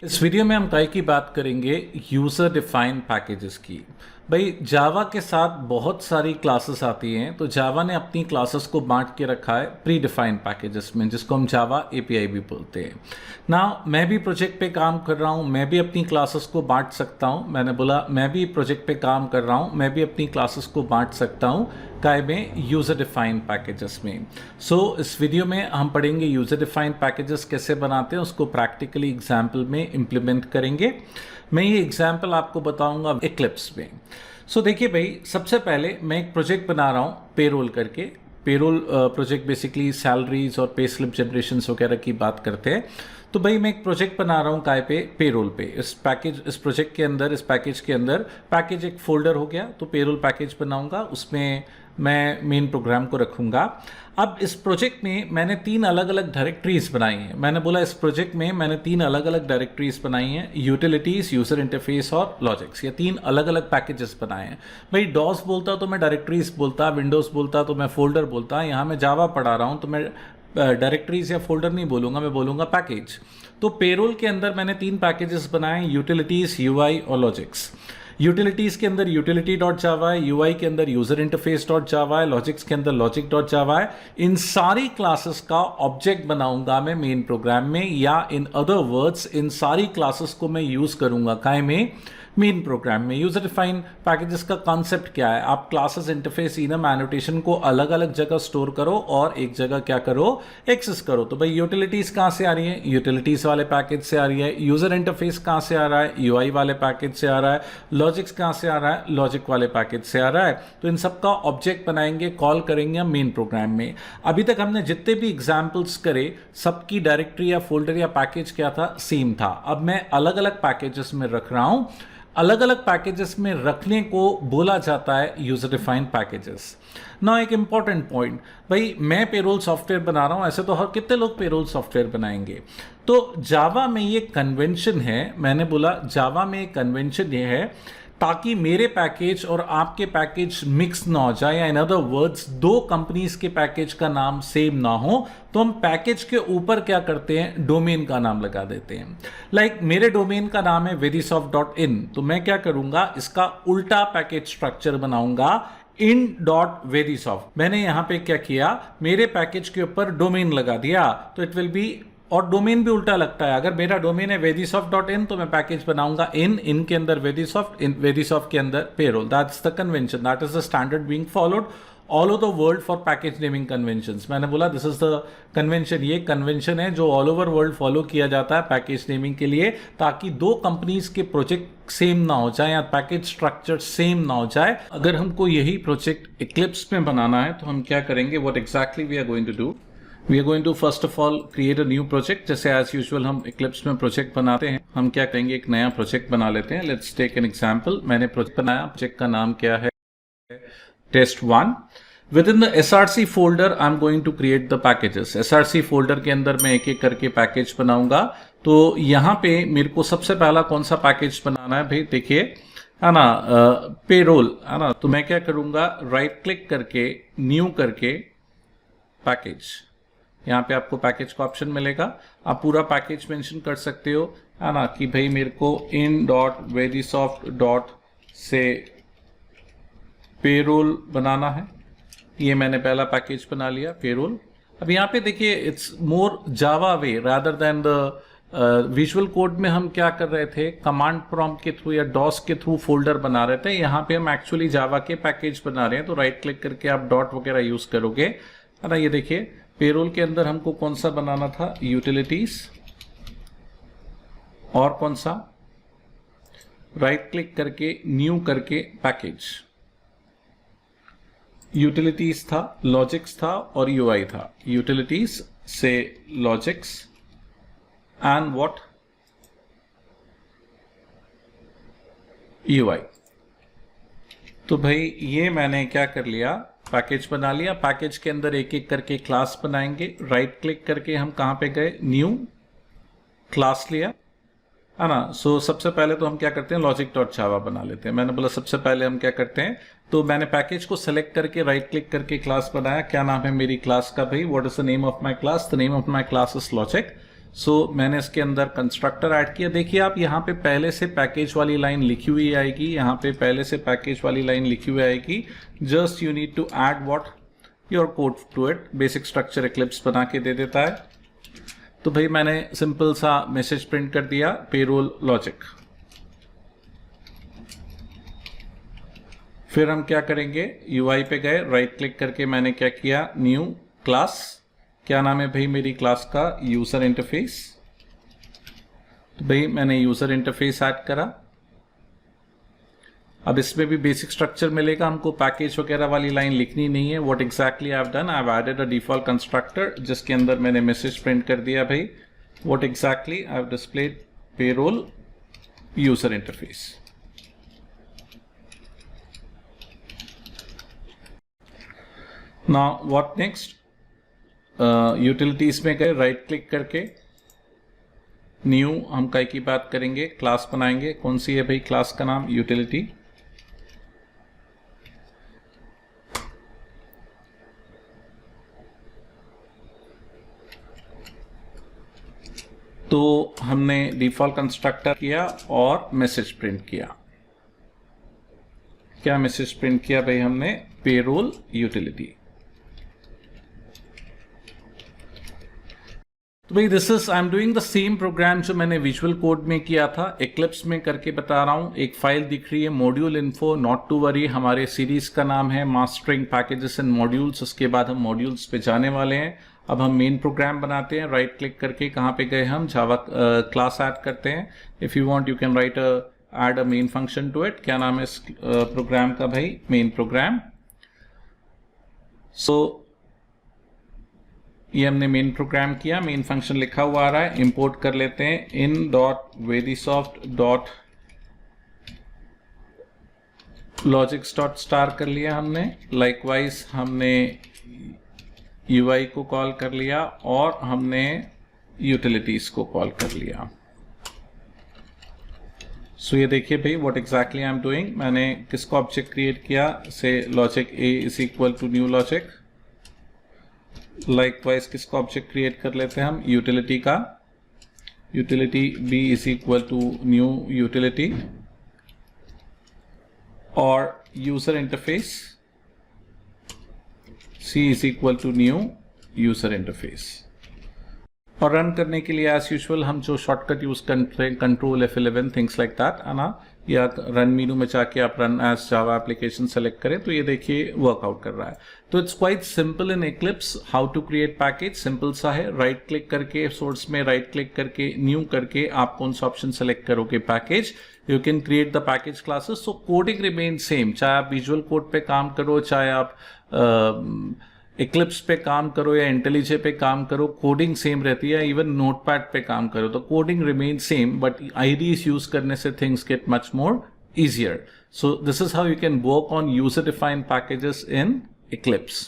इस वीडियो में हम काय की बात करेंगे यूज़र डिफाइंड पैकेजेस की। भाई जावा के साथ बहुत सारी क्लासेस आती हैं, तो जावा ने अपनी क्लासेस को बांट के रखा है प्री डिफाइंड पैकेजेस में, जिसको हम जावा एपीआई भी बोलते हैं ना। मैं भी प्रोजेक्ट पे काम कर रहा हूँ, मैं भी अपनी क्लासेस को बांट सकता हूँ। मैंने बोला मैं भी प्रोजेक्ट पे काम कर रहा हूँ, मैं भी अपनी क्लासेस को बांट सकता हूँ काय में यूज़र डिफाइंड पैकेजेस में। इस वीडियो में हम पढ़ेंगे यूज़र डिफाइंड पैकेजेस कैसे बनाते हैं, उसको प्रैक्टिकली एग्जाम्पल में इम्प्लीमेंट करेंगे। मैं ये एग्जाम्पल आपको बताऊंगा एक्लिप्स में। देखिए भाई, सबसे पहले मैं एक प्रोजेक्ट बना रहा हूँ पेरोल करके। पेरोल प्रोजेक्ट बेसिकली सैलरीज और पे स्लिप जनरेशन वगैरह की बात करते हैं। तो भाई मैं एक प्रोजेक्ट बना रहा हूँ काय पे, पेरोल पे। इस प्रोजेक्ट के अंदर, इस पैकेज के अंदर पैकेज एक फोल्डर हो गया, तो पेरोल पैकेज बनाऊंगा, उसमें मैं मेन प्रोग्राम को रखूंगा। अब इस प्रोजेक्ट में मैंने 3 अलग अलग डायरेक्टरीज बनाई हैं। मैंने बोला इस प्रोजेक्ट में मैंने 3 अलग अलग डायरेक्टरीज बनाई हैं, यूटिलिटीज, यूजर इंटरफेस और लॉजिक्स। ये 3 अलग अलग पैकेजेस बनाए हैं। भाई डॉस बोलता तो मैं डायरेक्टरीज बोलता, विंडोज बोलता तो मैं फोल्डर बोलता। यहाँ मैं जावा पढ़ा रहा हूँ तो मैं डायरेक्टरीज या फोल्डर नहीं बोलूँगा, मैं बोलूँगा पैकेज। तो पेरोल के अंदर मैंने 3 पैकेजेस बनाए, यूटिलिटीज, यूआई और लॉजिक्स। यूटिलिटीज के अंदर यूटिलिटी डॉट जावा है, यूआई के अंदर यूजर इंटरफेस डॉट जावा है, लॉजिक्स के अंदर लॉजिक डॉट जावा है। इन सारी क्लासेस का ऑब्जेक्ट बनाऊंगा मैं मेन प्रोग्राम में, या इन अदर वर्ड्स इन सारी क्लासेस को मैं यूज करूंगा काय में, मेन प्रोग्राम में। यूजर डिफाइंड पैकेजेस का कॉन्सेप्ट क्या है? आप क्लासेस, इंटरफेस, इनम, एनोटेशन को अलग अलग जगह स्टोर करो और एक जगह क्या करो, एक्सेस करो। तो भाई यूटिलिटीज कहां से आ रही है? यूटिलिटीज वाले पैकेज से आ रही है। यूजर इंटरफेस कहां से आ रहा है? यूआई वाले पैकेज से आ रहा है। लॉजिक्स कहां से आ रहा है? लॉजिक वाले पैकेज से आ रहा है। तो इन सब का ऑब्जेक्ट बनाएंगे, कॉल करेंगे मेन प्रोग्राम में। अभी तक हमने जितने भी एग्जाम्पल्स करे, सबकी डायरेक्टरी या फोल्डर या पैकेज क्या था? सेम था। अब मैं अलग अलग पैकेजेस में रख रहा हूं। अलग अलग पैकेजेस में रखने को बोला जाता है यूजर डिफाइंड पैकेजेस। ना एक इंपॉर्टेंट पॉइंट, भाई मैं पेरोल सॉफ्टवेयर बना रहा हूं, ऐसे तो हर कितने लोग पेरोल सॉफ्टवेयर बनाएंगे। तो जावा में ये कन्वेंशन है, मैंने बोला जावा में एक कन्वेंशन ये है ताकि मेरे पैकेज और आपके पैकेज मिक्स ना हो जाए, या इन अदर वर्ड्स 2 कंपनीज के पैकेज का नाम सेम ना हो, तो हम पैकेज के ऊपर क्या करते हैं, डोमेन का नाम लगा देते हैं। लाइक मेरे डोमेन का नाम है vedysoft.in, तो मैं क्या करूंगा, इसका उल्टा पैकेज स्ट्रक्चर बनाऊंगा, in.vedysoft। मैंने यहां पे क्या किया, मेरे पैकेज के ऊपर डोमेन लगा दिया, तो इट विल बी, और डोमेन भी उल्टा लगता है। अगर मेरा डोमेन है vedysoft.in तो मैं पैकेज बनाऊंगा इन के अंदर vedysoft, इन vedysoft के अंदर payroll. That's the convention, that is the standard being followed all over the world for package naming conventions. मैंने बोला दिस इज द कन्वेंशन, ये कन्वेंशन है जो ऑल ओवर वर्ल्ड फॉलो किया जाता है पैकेज नेमिंग के लिए, ताकि 2 कंपनीज के प्रोजेक्ट सेम ना हो जाए या पैकेज स्ट्रक्चर सेम ना हो जाए। अगर हमको यही प्रोजेक्ट इक्लिप्स में बनाना है तो हम क्या करेंगे, what exactly we are going to do, we are going to first of all create a new project. जैसे एज यूजुअल हम इक्लिप्स में प्रोजेक्ट बनाते हैं, हम क्या करेंगे, एक नया प्रोजेक्ट बना लेते हैं। Let's take an example. मैंने प्रोजेक्ट बनाया, प्रोजेक्ट का नाम क्या है, test1। Within the SRC folder I am going to create the packages. SRC folder के अंदर मैं एक एक करके पैकेज बनाऊंगा। तो यहां पे मेरे को सबसे पहला कौन सा पैकेज बनाना है भाई, देखिए है ना, पेरोल है ना। तो मैं क्या करूंगा, राइट क्लिक करके न्यू करके पैकेज, यहाँ पे आपको पैकेज का ऑप्शन मिलेगा। आप पूरा पैकेज मेंशन कर सकते हो, है ना, कि भाई मेरे को in.vedysoft से पेरोल बनाना है। ये मैंने पहला पैकेज बना लिया, पेरोल। अब यहाँ पे देखिए, it's more Java way rather than the visual code में हम क्या कर रहे थे, कमांड प्रॉम्प्ट के थ्रू या डॉस के थ्रू फोल्डर बना रहे थे। यहाँ पे हम एक्चुअली जावा के पैकेज बना रहे हैं, तो राइट क्लिक करके आप डॉट वगैरह यूज करोगे, है ना। ये देखिए पेरोल के अंदर हमको कौन सा बनाना था, यूटिलिटीज, और कौन सा, राइट क्लिक करके न्यू करके पैकेज। यूटिलिटीज था, लॉजिक्स था और यूआई था। यूटिलिटीज से लॉजिक्स एंड व्हाट, यूआई। तो भाई ये मैंने क्या कर लिया, पैकेज बना लिया। पैकेज के अंदर एक एक करके क्लास बनाएंगे। राइट क्लिक करके हम कहां पे गए, न्यू क्लास लिया, है ना। सबसे पहले तो हम क्या करते हैं, लॉजिक डॉट जावा बना लेते हैं। मैंने बोला सबसे पहले हम क्या करते हैं, तो मैंने पैकेज को सेलेक्ट करके राइट क्लिक करके क्लास बनाया। क्या नाम है मेरी क्लास का भाई, what is the name of my class, the name of my class is logic. So मैंने इसके अंदर कंस्ट्रक्टर ऐड किया। देखिए आप यहाँ पे पहले से पैकेज वाली लाइन लिखी हुई आएगी, यहाँ पे पहले से पैकेज वाली लाइन लिखी हुई आएगी। Just you need to add what your code to it. Basic structure Eclipse बना के दे देता है। तो भाई मैंने सिंपल सा मैसेज प्रिंट कर दिया, पेरोल लॉजिक। फिर हम क्या करेंगे, यूआई पे गए, राइट क्लिक करके मैंने क्या किया, न्यू क्लास। क्या नाम है भाई मेरी क्लास का, यूजर इंटरफेस। तो भाई मैंने यूजर इंटरफेस ऐड करा। अब इसमें भी बेसिक स्ट्रक्चर मिलेगा, हमको पैकेज वगैरह वाली लाइन लिखनी नहीं है। What exactly I have done, I have added a default constructor जिसके अंदर मैंने मैसेज प्रिंट कर दिया भाई, what exactly I have displayed payroll user interface. Now what next, utilities में गए, राइट क्लिक करके न्यू, हम काय की बात करेंगे, क्लास बनाएंगे। कौन सी है भाई क्लास का नाम, यूटिलिटी। तो हमने डिफॉल्ट कंस्ट्रक्टर किया और मैसेज प्रिंट किया। क्या मैसेज प्रिंट किया भाई हमने, पेरोल यूटिलिटी। तो भाई this is I am doing the same programme जो मैंने विजुअल कोड में किया था, इक्लिप्स में करके बता रहा हूं। एक फाइल दिख रही है module info, not to worry, हमारे सीरीज का नाम है मास्टरिंग पैकेजेस एंड मॉड्यूल्स। उसके बाद हम मॉड्यूल्स पे जाने वाले हैं। अब हम मेन प्रोग्राम बनाते हैं। राइट क्लिक करके कहाँ पे गए हम, जावा क्लास ऐड करते हैं। If you want you can write add a main function to it. क्या नाम है इस प्रोग्राम का भाई, मेन प्रोग्राम। सो ये हमने मेन प्रोग्राम किया, मेन फंक्शन लिखा हुआ आ रहा है। इंपोर्ट कर लेते हैं in dot verisoft dot logics dot star कर लिया हमने। लाइकवाइज हमने यूआई को कॉल कर लिया और हमने यूटिलिटीज को कॉल कर लिया। सो ये देखिए भाई what exactly I am doing. मैंने किसका ऑब्जेक्ट क्रिएट किया, से logic a is equal to new logic. Likewise किसका ऑब्जेक्ट क्रिएट कर लेते हैं हम, यूटिलिटी का। Utility b is equal to new utility और user interface c is equal to new user interface. और रन करने के लिए एज यूजुअल हम जो शॉर्टकट यूज करते हैं, control F11 things like that, है ना। या रन मेनू में जाके आप run as Java application select करें तो ये देखिए वर्कआउट कर रहा है। तो it's quite simple in Eclipse how to create package. Simple सा है, राइट क्लिक करके सोर्स में राइट क्लिक करके न्यू करके आप कौन सा ऑप्शन सेलेक्ट करोगे, package, you can create the package classes. So coding remain same, चाहे आप विजुअल कोड पे काम करो, चाहे आप इक्लिप्स पे काम करो या इंटेलिजे पे काम करो, कोडिंग सेम रहती है। इवन नोटपैड पे काम करो तो coding remain same, but IDEs use करने से things get much more easier. So this is how you can work on user defined packages in Eclipse.